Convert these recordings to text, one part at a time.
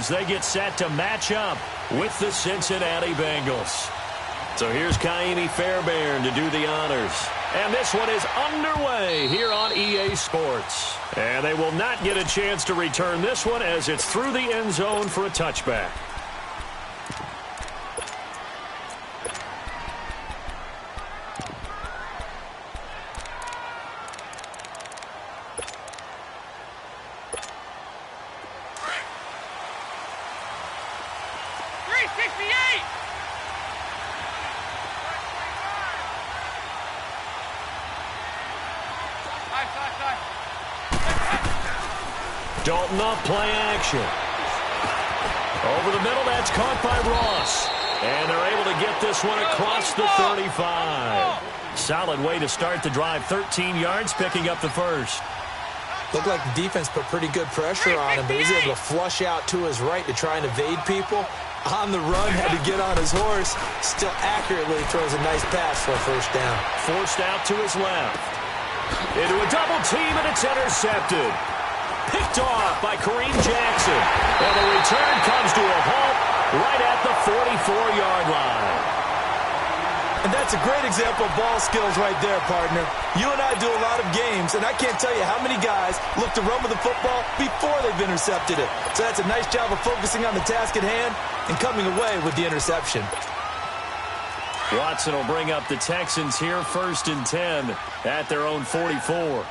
as they get set to match up with the Cincinnati Bengals. So here's Kaimi Fairbairn to do the honors. And this one is underway here on EA Sports. And they will not get a chance to return this one as it's through the end zone for a touchback. Dalton off play action. Over the middle, that's caught by Ross. And they're able to get this one across the 35. Solid way to start the drive. 13 yards, picking up the first. Looked like the defense put pretty good pressure on him, but he's able to flush out to his right to try and evade people. On the run, had to get on his horse. Still accurately throws a nice pass for a first down. Forced out to his left. Into a double team, and it's intercepted. Picked off by Kareem Jackson. And the return comes to a halt right at the 44-yard line. And that's a great example of ball skills right there, partner. You and I do a lot of games, and I can't tell you how many guys look to run with the football before they've intercepted it. So that's a nice job of focusing on the task at hand and coming away with the interception. Watson will bring up the Texans here, 1st and 10 at their own 44.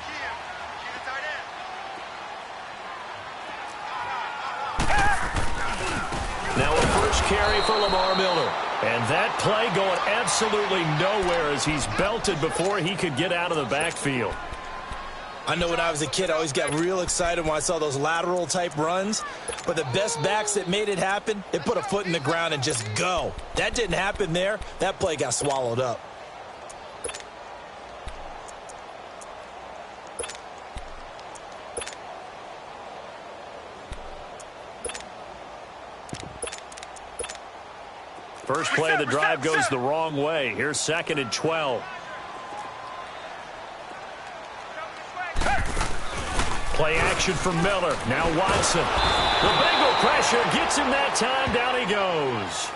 Now a first carry for Lamar Miller. And that play going absolutely nowhere as he's belted before he could get out of the backfield. I know when I was a kid, I always got real excited when I saw those lateral type runs. But the best backs that made it happen, they put a foot in the ground and just go. That didn't happen there. That play got swallowed up. First play of the drive goes the wrong way. Here's 2nd and 12. Play action from Miller. Now Watson. The Bengal pressure gets him that time. Down he goes.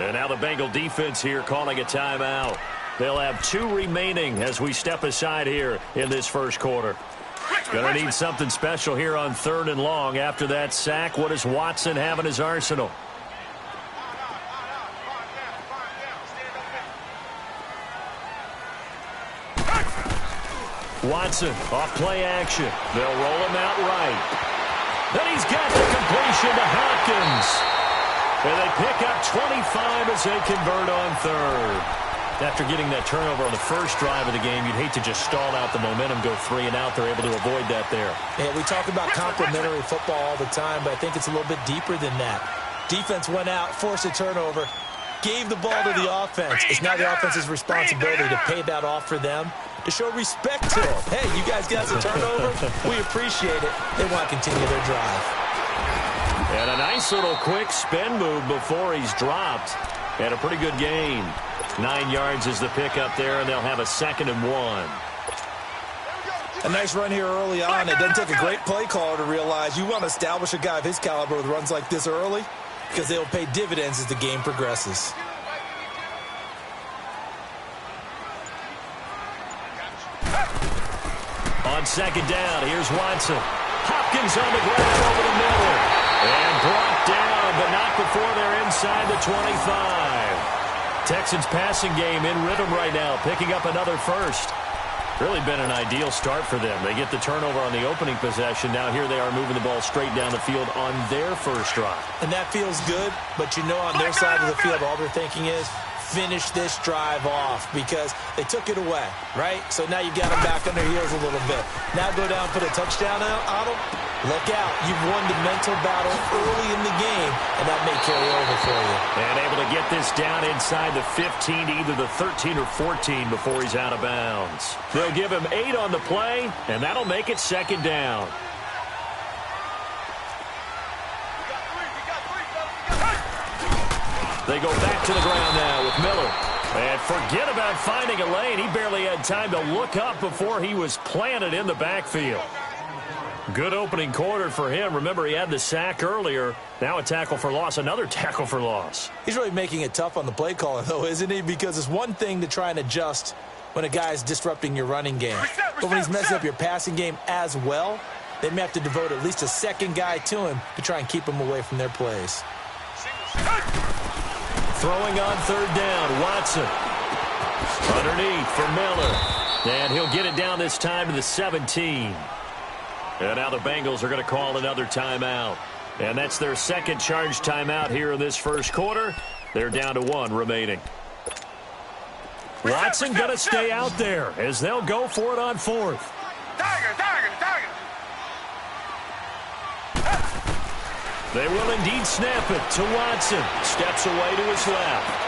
And now the Bengal defense here calling a timeout. They'll have 2 remaining as we step aside here in this first quarter. Gonna need something special here on 3rd and long. After that sack, what does Watson have in his arsenal? Watson off play action. They'll roll him out right. Then he's got the completion to Hopkins. And they pick up 25 as they convert on 3rd. After getting that turnover on the first drive of the game, you'd hate to just stall out the momentum, go 3 and out. They're able to avoid that there. Yeah, we talk about complementary football all the time, but I think it's a little bit deeper than that. Defense went out, forced a turnover, gave the ball to the offense. It's now the offense's responsibility to pay that off for them, to show respect to them. Hey, you guys got a turnover? We appreciate it. They want to continue their drive. And a nice little quick spin move before he's dropped. And a pretty good gain. 9 yards is the pickup there, and they'll have a 2nd and 1. A nice run here early on. It doesn't take a great play caller to realize you want to establish a guy of his caliber with runs like this early, because they'll pay dividends as the game progresses. On 2nd down, here's Watson. Hopkins on the ground over the middle. And brought down, but not before they're inside the 25. Texans passing game in rhythm right now, picking up another first. Really been an ideal start for them. They get the turnover on the opening possession. Now here they are moving the ball straight down the field on their first drive. And that feels good, but you know on their side of the field, all they're thinking is, finish this drive off, because they took it away, right? So now you got them back on their heels a little bit. Now go down, put a touchdown on them. Look out. You've won the mental battle early in the game, and that may carry over for you. And able to get this down inside the 15 to either the 13 or 14 before he's out of bounds. They'll give him 8 on the play, and that'll make it 2nd down. They go back to the ground now with Miller. And forget about finding a lane. He barely had time to look up before he was planted in the backfield. Good opening quarter for him. Remember, he had the sack earlier. Now a tackle for loss, another tackle for loss. He's really making it tough on the play caller, though, isn't he? Because it's one thing to try and adjust when a guy's disrupting your running game. But when he's messing up your passing game as well, they may have to devote at least a second guy to him to try and keep him away from their plays. Throwing on third down, Watson. Underneath for Miller. And he'll get it down this time to the 17. And now the Bengals are going to call another timeout. And that's their second charge timeout here in this first quarter. They're down to 1 remaining. Watson going to stay out there as they'll go for it on 4th. They will indeed snap it to Watson. Steps away to his left.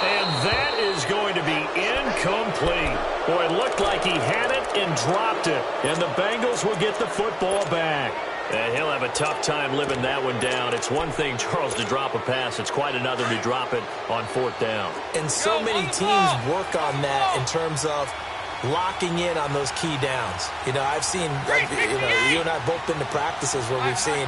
And that is going to be incomplete. Boy, it looked like he had it and dropped it. And the Bengals will get the football back. And he'll have a tough time living that one down. It's one thing, Charles, to drop a pass. It's quite another to drop it on 4th down. And so many teams work on that in terms of locking in on those key downs. You know, I've seen, you and I both been to practices where we've seen,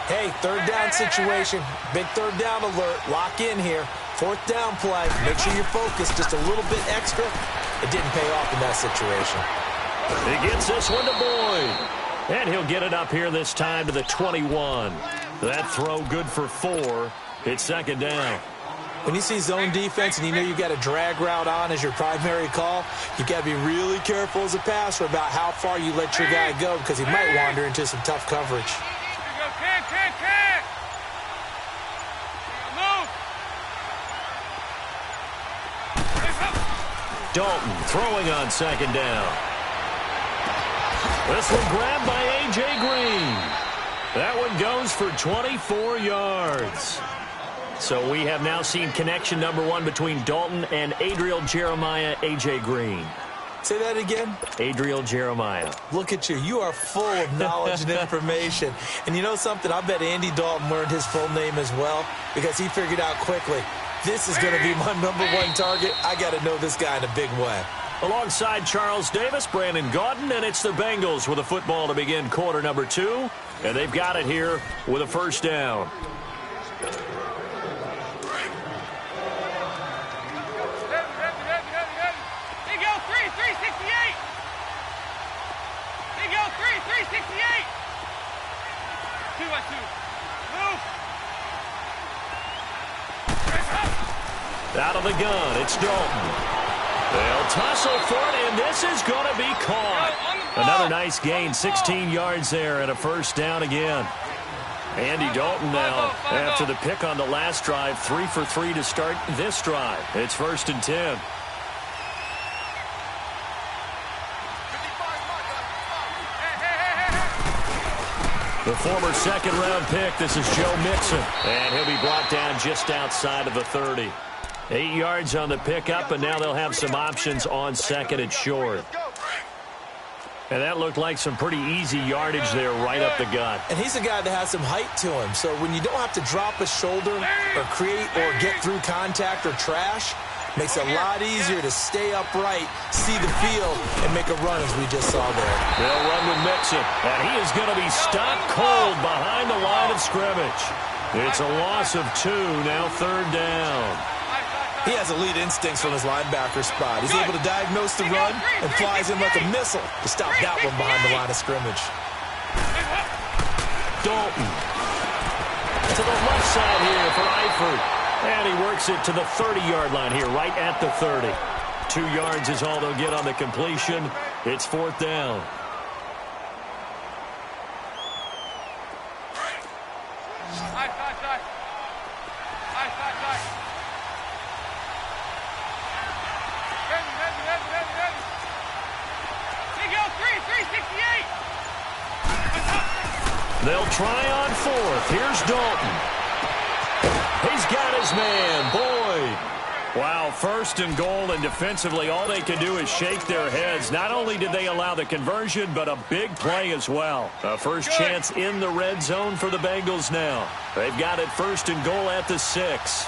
hey, third down situation, big third down alert, lock in here. 4th down play, make sure you're focused just a little bit extra. It didn't pay off in that situation. He gets this one to Boyd. And he'll get it up here this time to the 21. That throw good for 4. It's second down. When you see zone defense and you know you've got a drag route on as your primary call, you've got to be really careful as a passer about how far you let your guy go because he might wander into some tough coverage. Dalton throwing on second down. This one grabbed by A.J. Green. That one goes for 24 yards. So we have now seen connection number 1 between Dalton and Adriel Jeremiah, A.J. Green. Say that again. Adriel Jeremiah. Look at you. You are full of knowledge and information. And you know something? I bet Andy Dalton learned his full name as well because he figured out quickly, this is going to be my number 1 target. I got to know this guy in a big way. Alongside Charles Davis, Brandon Gaudin, and it's the Bengals with a football to begin quarter number 2. And they've got it here with a first down. Out of the gun, it's Dalton. They'll tussle for it, and this is going to be caught. Another nice gain, 16 yards there, and a first down again. Andy Dalton now, after the pick on the last drive, 3 for 3 to start this drive. It's 1st and 10. The former second-round pick, this is Joe Mixon, and he'll be brought down just outside of the 30. 8 yards on the pickup, and now they'll have some options on second and short. And that looked like some pretty easy yardage there right up the gut. And he's a guy that has some height to him, so when you don't have to drop a shoulder or create or get through contact or trash, makes it a lot easier to stay upright, see the field, and make a run as we just saw there. They'll run with Mixon, and he is going to be stopped cold behind the line of scrimmage. It's a loss of 2, now 3rd down. He has elite instincts from his linebacker spot. He's able to diagnose the run and flies in like a missile to stop that one behind the line of scrimmage. Dalton to the left side here for Eifert. And he works it to the 30-yard line here, right at the 30. 2 yards is all they'll get on the completion. It's 4th down. They'll try on 4th. Here's Dalton. He's got his man, Boyd. Wow, 1st and goal, and defensively all they can do is shake their heads. Not only did they allow the conversion, but a big play as well. A first chance in the red zone for the Bengals now. They've got it 1st and goal at the 6.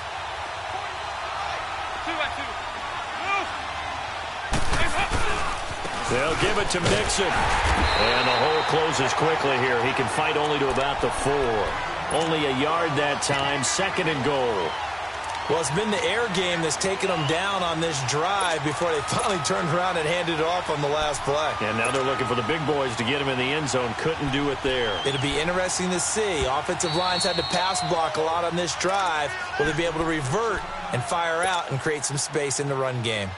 They'll give it to Mixon. And the hole closes quickly here. He can fight only to about the 4. Only a yard that time, 2nd and goal. Well, it's been the air game that's taken them down on this drive before they finally turned around and handed it off on the last play. And now they're looking for the big boys to get him in the end zone. Couldn't do it there. It'll be interesting to see. Offensive lines had to pass block a lot on this drive. Will they be able to revert and fire out and create some space in the run game?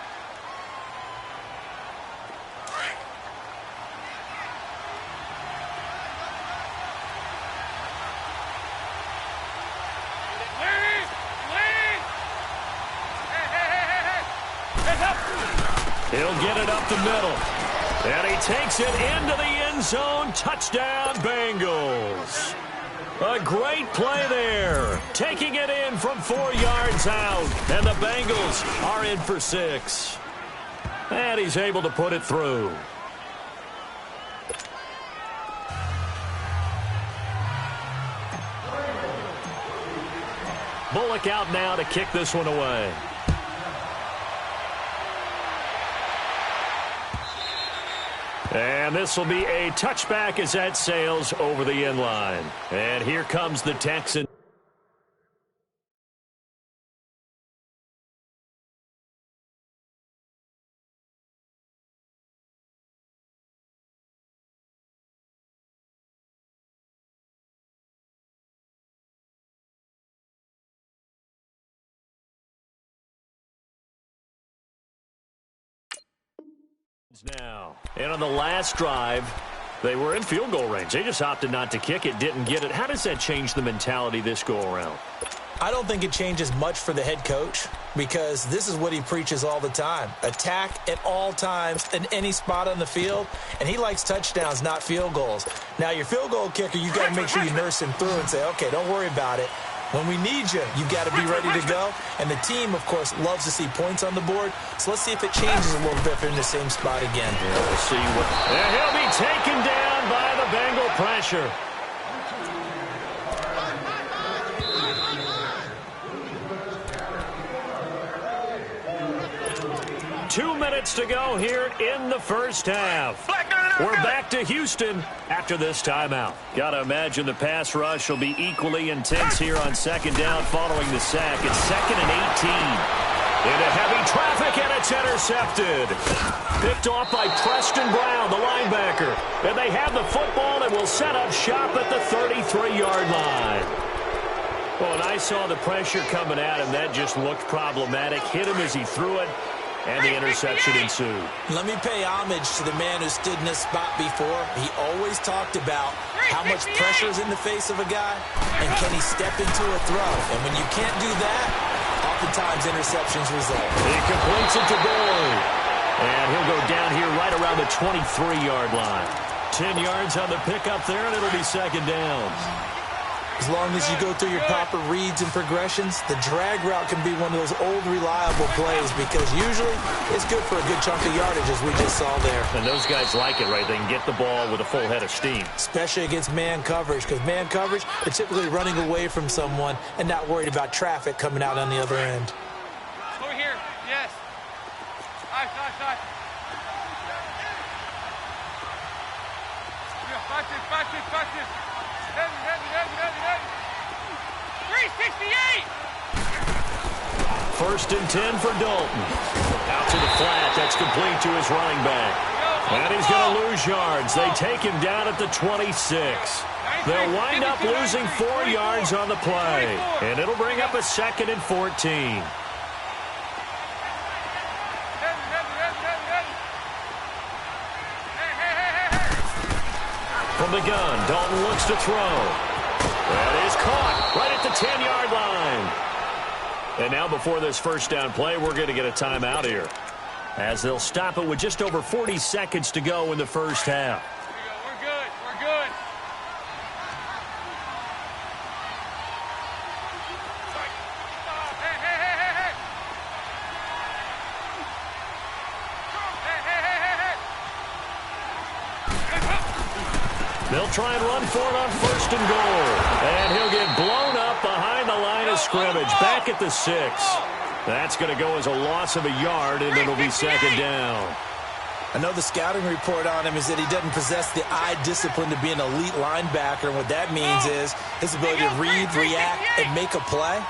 He'll get it up the middle. And he takes it into the end zone. Touchdown, Bengals. A great play there. Taking it in from 4 yards out. And the Bengals are in for 6. And he's able to put it through. Bullock out now to kick this one away. And this will be a touchback as that sails over the end line. And here comes the Texans. Now, and on the last drive, they were in field goal range. They just opted not to kick it, didn't get it. How does that change the mentality this go-around? I don't think it changes much for the head coach because this is what he preaches all the time. Attack at all times in any spot on the field, and he likes touchdowns, not field goals. Now, your field goal kicker, you've got to make sure you nurse him through and say, okay, don't worry about it. When we need you, you've got to be ready to go. And the team, of course, loves to see points on the board. So let's see if it changes a little bit if they're in the same spot again. Yeah, we'll see what. And he'll be taken down by the Bengal pressure. Two minutes to go here in the first half. We're back to Houston after this timeout. Got to imagine the pass rush will be equally intense here on 2nd down following the sack. It's 2nd and 18. Into heavy traffic, and it's intercepted. Picked off by Preston Brown, the linebacker. And they have the football and will set up shop at the 33-yard line. Well, and I saw the pressure coming at him. That just looked problematic. Hit him as he threw it. And the interception ensued. Let me pay homage to the man who stood in this spot before. He always talked about how much pressure is in the face of a guy, and can he step into a throw. And when you can't do that, oftentimes interceptions result. He completes it to Boyd. And he'll go down here right around the 23-yard line. 10 yards on the pickup there, and it'll be 2nd down. As long as you go through your proper reads and progressions, the drag route can be one of those old reliable plays because usually it's good for a good chunk of yardage as we just saw there. And those guys like it, right? They can get the ball with a full head of steam. Especially against man coverage because man coverage, they're typically running away from someone and not worried about traffic coming out on the other end. Over here, yes. Watch this. Heavy. 368! 1st and 10 for Dalton. Out to the flat. That's complete to his running back. And he's going to lose yards. They take him down at the 26. They'll wind up losing 4 yards on the play. And it'll bring up a 2nd and 14. From the gun, Dalton looks to throw. That is caught right at the 10-yard line. And now before this first down play, we're going to get a timeout here, as they'll stop it with just over 40 seconds to go in the first half. We're good. They'll try and run for it on 1st and goal. And he'll get blown up behind the line of scrimmage, back at the 6. That's going to go as a loss of a yard, and it'll be 2nd down. I know the scouting report on him is that he doesn't possess the eye discipline to be an elite linebacker, and what that means is his ability to read, react, and make a play.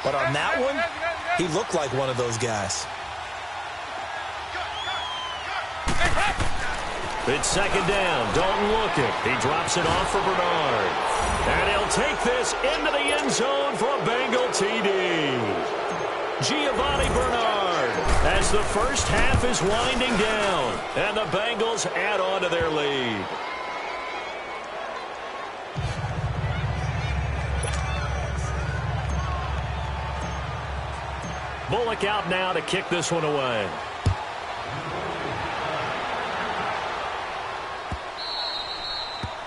But on that one, he looked like one of those guys. It's second down. Dalton looking. He drops it off for Bernard. And he'll take this into the end zone for a Bengal TD. Giovanni Bernard as the first half is winding down. And the Bengals add on to their lead. Bullock out now to kick this one away.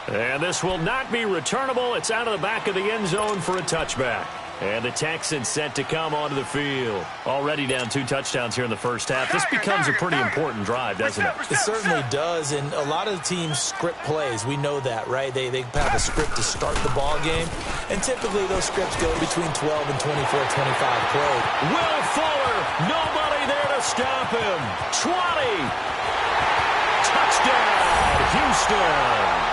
And this will not be returnable. It's out of the back of the end zone for a touchback. And the Texans set to come onto the field. Already down 2 touchdowns here in the first half. This becomes a pretty important drive, doesn't it? It certainly does, and a lot of the teams script plays. We know that, right? They have a script to start the ball game, and typically those scripts go between 12 and 24, 25 plays. Will Fuller, nobody there to stop him. 20. Touchdown, Houston.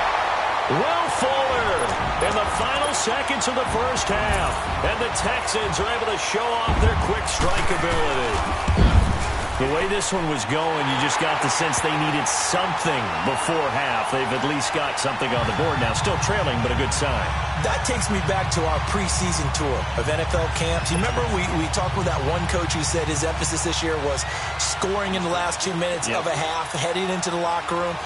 Will Fuller in the final seconds of the first half. And the Texans are able to show off their quick strike ability. The way this one was going, you just got the sense they needed something before half. They've at least got something on the board now. Still trailing, but a good sign. That takes me back to our preseason tour of NFL camps. You remember we talked with that one coach who said his emphasis this year was scoring in the last 2 minutes of a half, heading into the locker room.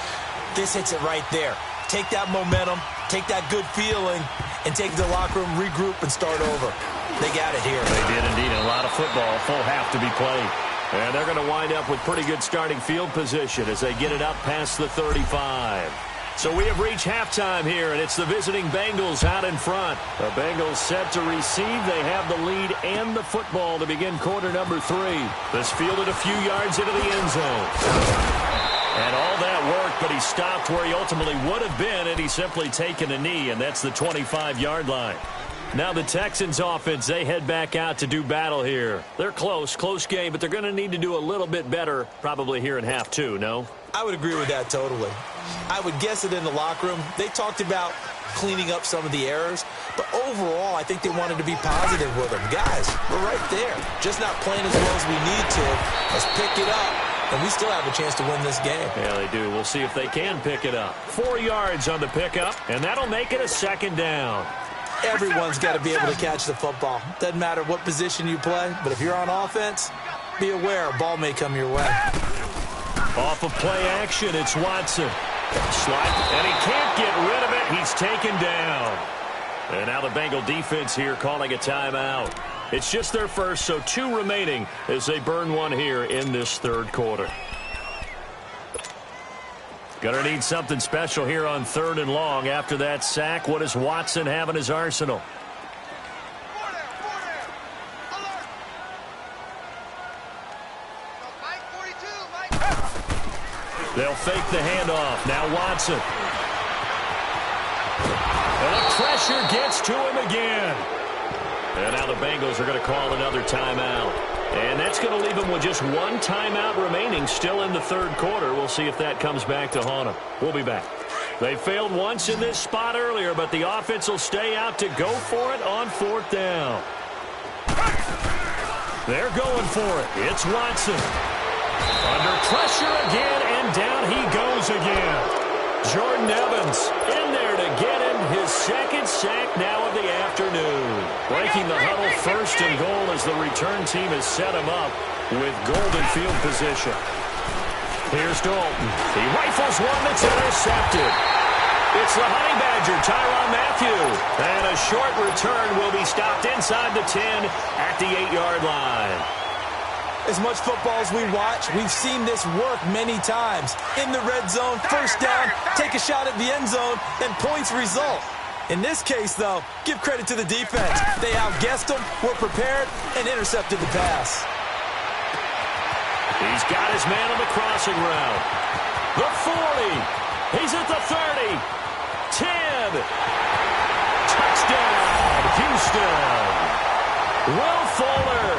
This hits it right there. Take that momentum, take that good feeling, and take the locker room, regroup, and start over. They got it here. They did indeed. A lot of football, full half to be played. And they're going to wind up with pretty good starting field position as they get it up past the 35. So we have reached halftime here, and it's the visiting Bengals out in front. The Bengals set to receive. They have the lead and the football to begin quarter number 3. This fielded a few yards into the end zone. And all that worked, but he stopped where he ultimately would have been had he simply taken a knee, and that's the 25-yard line. Now the Texans offense, they head back out to do battle here. They're close game, but they're going to need to do a little bit better probably here in half 2, no? I would agree with that totally. I would guess that in the locker room, they talked about cleaning up some of the errors, but overall, I think they wanted to be positive with them. Guys, we're right there. Just not playing as well as we need to. Let's pick it up. And we still have a chance to win this game. Yeah, they do. We'll see if they can pick it up. 4 yards on the pickup, and that'll make it a second down. Everyone's got to be able to catch the football. Doesn't matter what position you play, but if you're on offense, be aware a ball may come your way. Off of play action, it's Watson. Slide, and he can't get rid of it. He's taken down. And now the Bengal defense here calling a timeout. It's just their first, so 2 remaining as they burn one here in this third quarter. Gonna need something special here on 3rd and long. After that sack, what does Watson have in his arsenal? They'll fake the handoff. Now Watson. And the pressure gets to him again. And now the Bengals are going to call another timeout. And that's going to leave them with just 1 timeout remaining still in the third quarter. We'll see if that comes back to haunt them. We'll be back. They failed once in this spot earlier, but the offense will stay out to go for it on 4th down. They're going for it. It's Watson. Under pressure again, and down he goes again. Jordan Evans in there to get him his 2nd sack now of the afternoon. Breaking the huddle 1st and goal as the return team has set him up with golden field position. Here's Dalton. He rifles one that's intercepted. It's the Honey Badger, Tyrann Mathieu. And a short return will be stopped inside the 10 at the 8-yard line. As much football as we watch, we've seen this work many times. In the red zone, 1st down, take a shot at the end zone, and points result. In this case, though, give credit to the defense. They outguessed them, were prepared, and intercepted the pass. He's got his man on the crossing route. The 40. He's at the 30. 10. Touchdown, Houston. Will Fuller,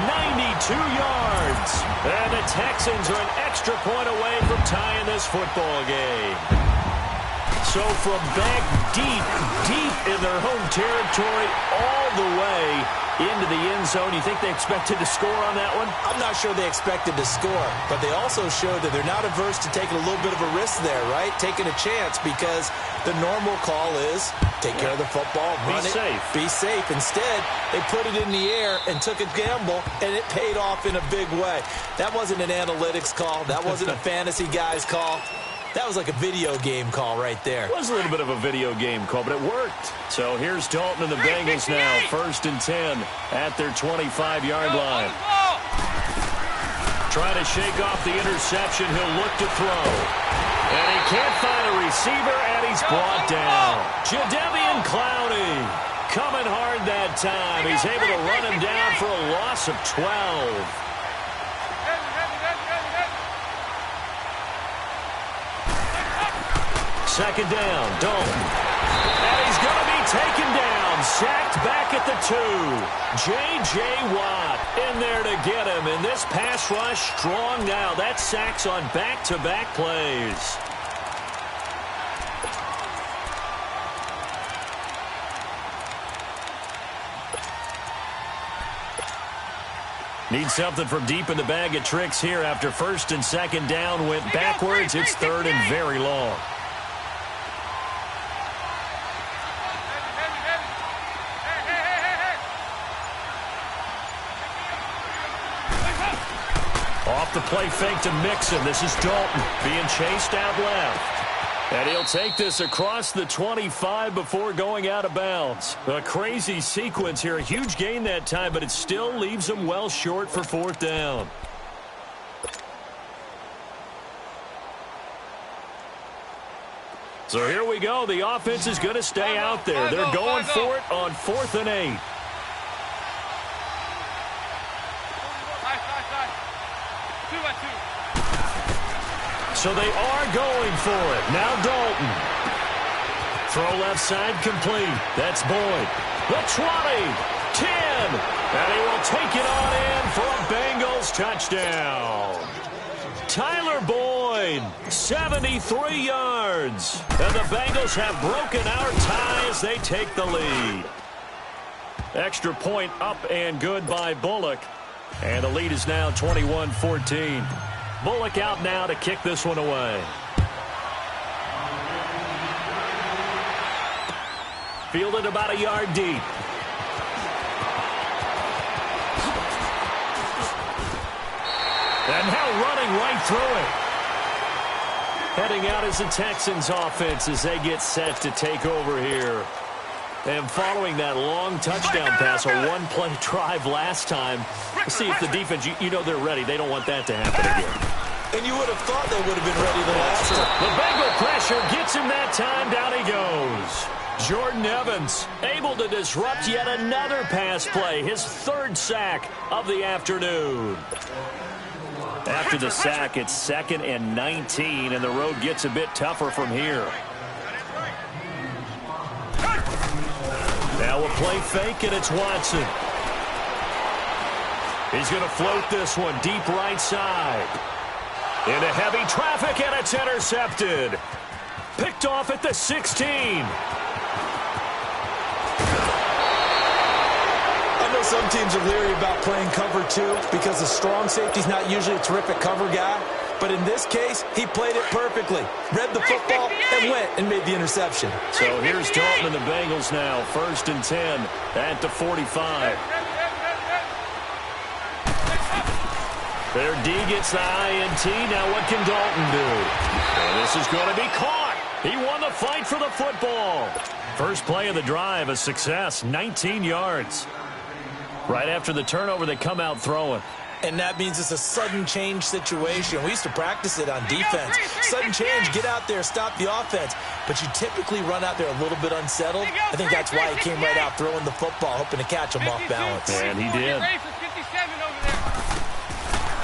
92 yards. And the Texans are an extra point away from tying this football game. So from back deep in their home territory all the way into the end zone, you think they expected to score on that one? I'm not sure they expected to score, but they also showed that they're not averse to taking a little bit of a risk there, right? Taking a chance, because the normal call is take care of the football, run it, be safe. Instead, they put it in the air and took a gamble, and it paid off in a big way. That wasn't an analytics call. That wasn't a fantasy guy's call. That was like a video game call right there. It was a little bit of a video game call, but it worked. So here's Dalton and the Bengals now, 1st and 10 at their 25-yard line. Trying to shake off the interception. He'll look to throw. And he can't find a receiver, and he's brought down. Jadeveon Clowney coming hard that time. He's able to run him down for a loss of 12. Second down, Dalton. And he's going to be taken down, sacked back at the 2. J.J. Watt in there to get him. And this pass rush strong now. That's sacks on back-to-back plays. Need something from deep in the bag of tricks here after 1st and 2nd down went backwards. It's 3rd and very long. Off the play fake to Mixon. This is Dalton being chased out left. And he'll take this across the 25 before going out of bounds. A crazy sequence here. A huge gain that time, but it still leaves him well short for 4th down. So here we go. The offense is going to stay out there. They're going for it on 4th and 8. So they are going for it. Now Dalton. Throw left side complete. That's Boyd. The 20, 10, and he will take it on in for a Bengals touchdown. Tyler Boyd, 73 yards. And the Bengals have broken our tie as they take the lead. Extra point up and good by Bullock. And the lead is now 21-14. Bullock out now to kick this one away. Fielded about a yard deep. And now running right through it. Heading out is the Texans offense as they get set to take over here. And following that long touchdown pass, a one-play drive last time, let's see if the defense, you know they're ready. They don't want that to happen again. And you would have thought they would have been ready the last time. The Bengal pressure gets him that time. Down he goes. Jordan Evans able to disrupt yet another pass play. His 3rd sack of the afternoon. After the sack, it's 2nd and 19, and the road gets a bit tougher from here. Now a play fake, and it's Watson. He's going to float this one deep right side. Into heavy traffic, and it's intercepted. Picked off at the 16. I know some teams are leery about playing cover 2 because the strong safety's not usually a terrific cover guy. But in this case, he played it perfectly. Read the football and went and made the interception. So here's Dalton and the Bengals now. 1st and 10 at the 45. Their D gets the INT. Now what can Dalton do? And this is going to be caught. He won the fight for the football. First play of the drive, a success, 19 yards. Right after the turnover, they come out throwing. And that means it's a sudden change situation. We used to practice it on defense. Sudden change, get out there, stop the offense. But you typically run out there a little bit unsettled. I think that's why he came right out throwing the football, hoping to catch him off balance. And he did.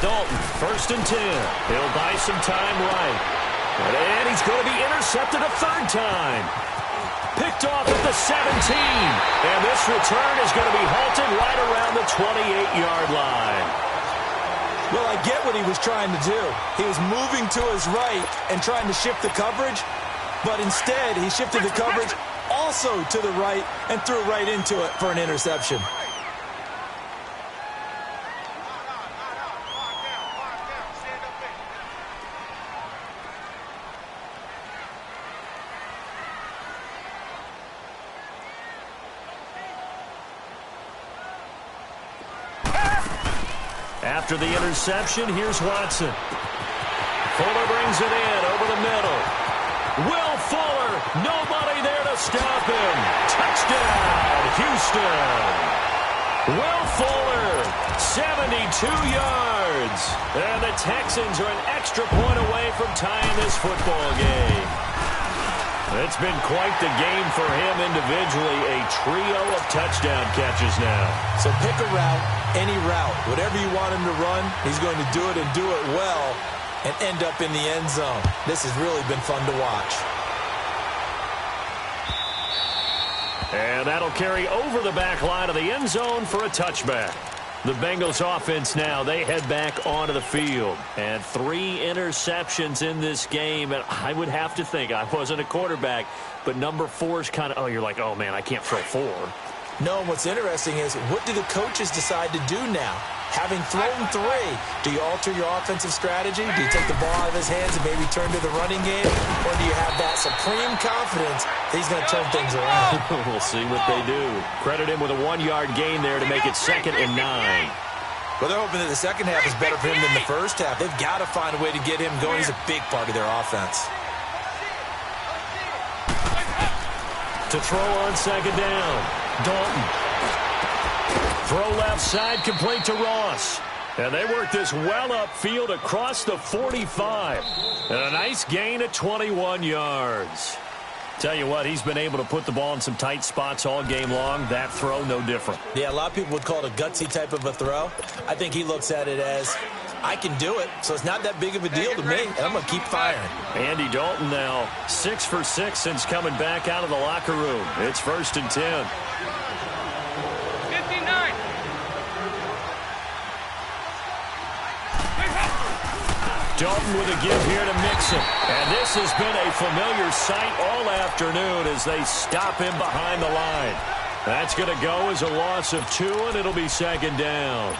Dalton, 1st and 10. He'll buy some time right. And he's going to be intercepted a 3rd time. Picked picked off at the 17. And this return is going to be halted right around the 28-yard line. Well, I get what he was trying to do. He was moving to his right and trying to shift the coverage, but instead he shifted the coverage also to the right and threw right into it for an interception. After the interception, here's Watson. Fuller brings it in over the middle. Will Fuller, nobody there to stop him. Touchdown, Houston. Will Fuller, 72 yards. And the Texans are an extra point away from tying this football game. It's been quite the game for him individually. A trio of touchdown catches now. So pick a route, any route. Whatever you want him to run, he's going to do it and do it well and end up in the end zone. This has really been fun to watch. And that'll carry over the back line of the end zone for a touchback. The Bengals offense now, they head back onto the field. And 3 interceptions in this game. And I would have to think, I wasn't a quarterback, but number 4 is kind of, you're like, oh, man, I can't throw 4. No, what's interesting is, what do the coaches decide to do now? Having thrown 3, do you alter your offensive strategy? Do you take the ball out of his hands and maybe turn to the running game? Or do you have that supreme confidence that he's going to turn things around? We'll see what they do. Credit him with a 1-yard gain there to make it 2nd and 9. Well, they're hoping that the second half is better for him than the first half. They've got to find a way to get him going. He's a big part of their offense. To throw on 2nd down, Dalton. Throw left side, complete to Ross. And they work this well upfield across the 45. And a nice gain at 21 yards. Tell you what, he's been able to put the ball in some tight spots all game long. That throw, no different. Yeah, a lot of people would call it a gutsy type of a throw. I think he looks at it as, I can do it, so it's not that big of a deal to me, and I'm going to keep firing. Andy Dalton now 6 for 6 since coming back out of the locker room. It's 1st and 10. 59. Dalton with a give here to Mixon. And this has been a familiar sight all afternoon as they stop him behind the line. That's going to go as a loss of 2, and it'll be 2nd down.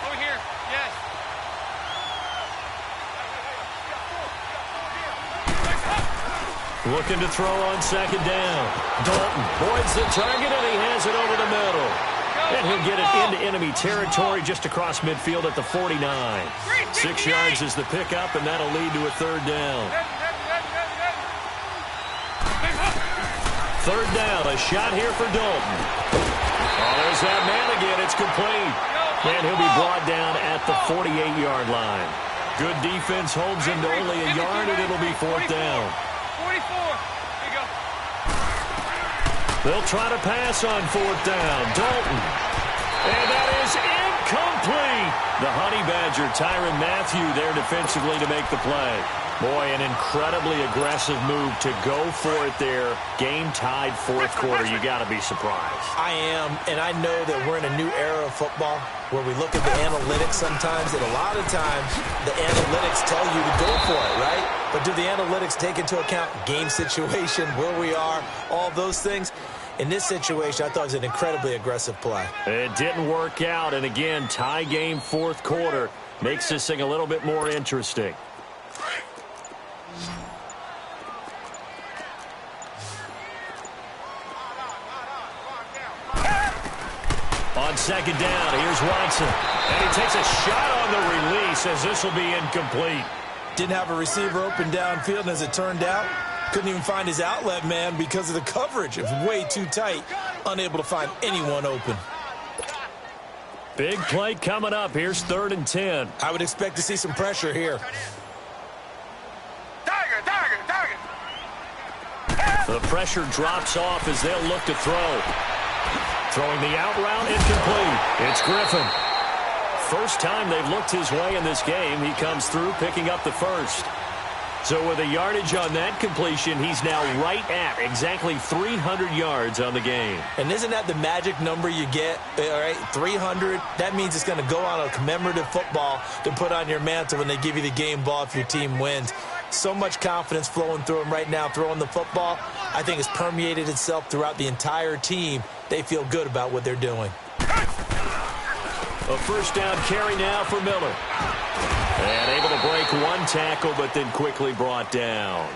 Over here. Yes. Looking to throw on 2nd down. Dalton voids the target, and he has it over the middle. And he'll get it into enemy territory just across midfield at the 49. 6 yards is the pickup, and that'll lead to a 3rd down. 3rd down, a shot here for Dalton. Oh, there's that man again. It's complete. And he'll be brought down at the 48-yard line. Good defense holds him to only a yard, and it'll be 4th down. 44. There you go. They'll try to pass on 4th down. Dalton. And that is incomplete. The Honey Badger, Tyrann Mathieu, there defensively to make the play. Boy, an incredibly aggressive move to go for it there. Game tied 4th quarter. You got to be surprised. I am, and I know that we're in a new era of football where we look at the analytics sometimes, and a lot of times the analytics tell you to go for it, right? But do the analytics take into account game situation, where we are, all those things? In this situation, I thought it was an incredibly aggressive play. It didn't work out, and again, tie game 4th quarter makes this thing a little bit more interesting. On 2nd down, here's Watson. And he takes a shot on the release as this will be incomplete. Didn't have a receiver open downfield, and as it turned out, couldn't even find his outlet man because of the coverage. It was way too tight, unable to find anyone open. Big play coming up. Here's 3rd and 10. I would expect to see some pressure here. The pressure drops off as they'll look to throw. Throwing the out route, incomplete. It's Griffin. First time they've looked his way in this game. He comes through, picking up the 1st. So with the yardage on that completion, he's now right at exactly 300 yards on the game. And isn't that the magic number you get? All right, 300. That means it's going to go on a commemorative football to put on your mantle when they give you the game ball if your team wins. So much confidence flowing through him right now, throwing the football. I think it's permeated itself throughout the entire team. They feel good about what they're doing. A first down carry now for Miller. And able to break one tackle, but then quickly brought down.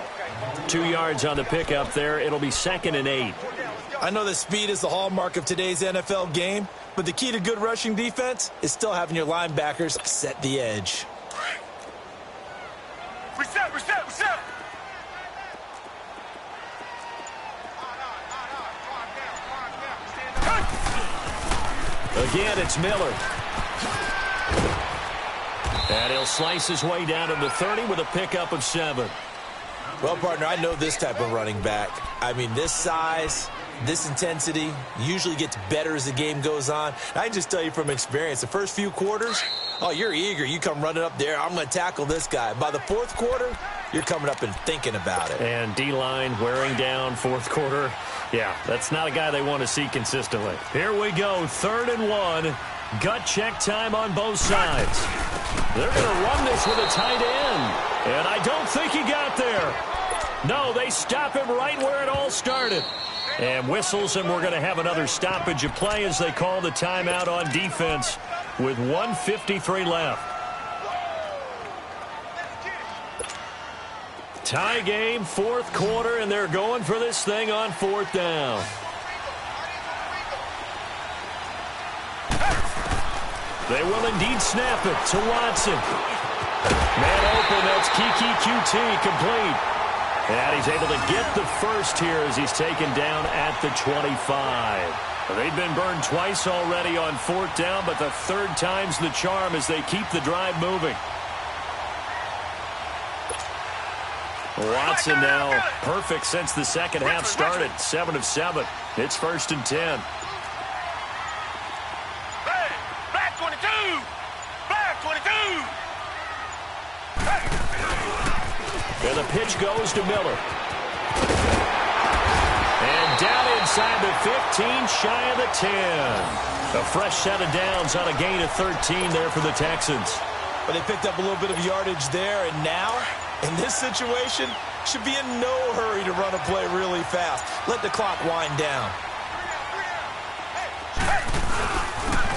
2 yards on the pickup there. It'll be 2nd and 8. I know that speed is the hallmark of today's NFL game, but the key to good rushing defense is still having your linebackers set the edge. Reset. Again, it's Miller. And he'll slice his way down to the 30 with a pickup of 7. Well, partner, I know this type of running back. I mean, this size, this intensity usually gets better as the game goes on. I can just tell you from experience, the first few quarters, oh, you're eager. You come running up there, I'm going to tackle this guy. By the fourth quarter, you're coming up and thinking about it. And D-line wearing down fourth quarter. Yeah, that's not a guy they want to see consistently. Here we go, 3rd and 1. Gut check time on both sides. They're going to run this with a tight end. And I don't think he got there. No, they stop him right where it all started. And whistles, and we're going to have another stoppage of play as they call the timeout on defense with 1:53 left. Tie game, fourth quarter, and they're going for this thing on 4th down. They will indeed snap it to Watson. Man open, that's Kiki QT complete. And he's able to get the first here as he's taken down at the 25. They've been burned twice already on 4th down, but the 3rd time's the charm as they keep the drive moving. Watson now perfect since the second half started. 7 of 7. It's 1st and 10. Black 22! Black 22! And the pitch goes to Miller. And down inside the 15, shy of the 10. A fresh set of downs on a gain of 13 there for the Texans. But they picked up a little bit of yardage there, and now, in this situation, should be in no hurry to run a play really fast. Let the clock wind down.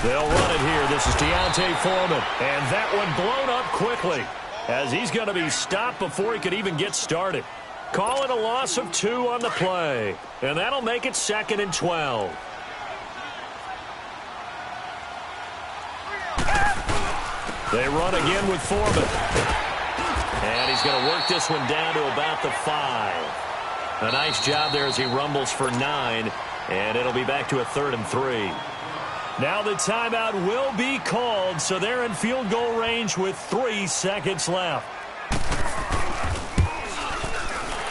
They'll run it here. This is Deontay Foreman. And that one blown up quickly as he's going to be stopped before he could even get started. Call it a loss of 2 on the play. And that'll make it 2nd and 12. They run again with Foreman. And he's going to work this one down to about the 5. A nice job there as he rumbles for 9. And it'll be back to a 3rd and 3. Now the timeout will be called, so they're in field goal range with 3 seconds left.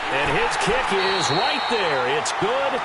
And his kick is right there. It's good,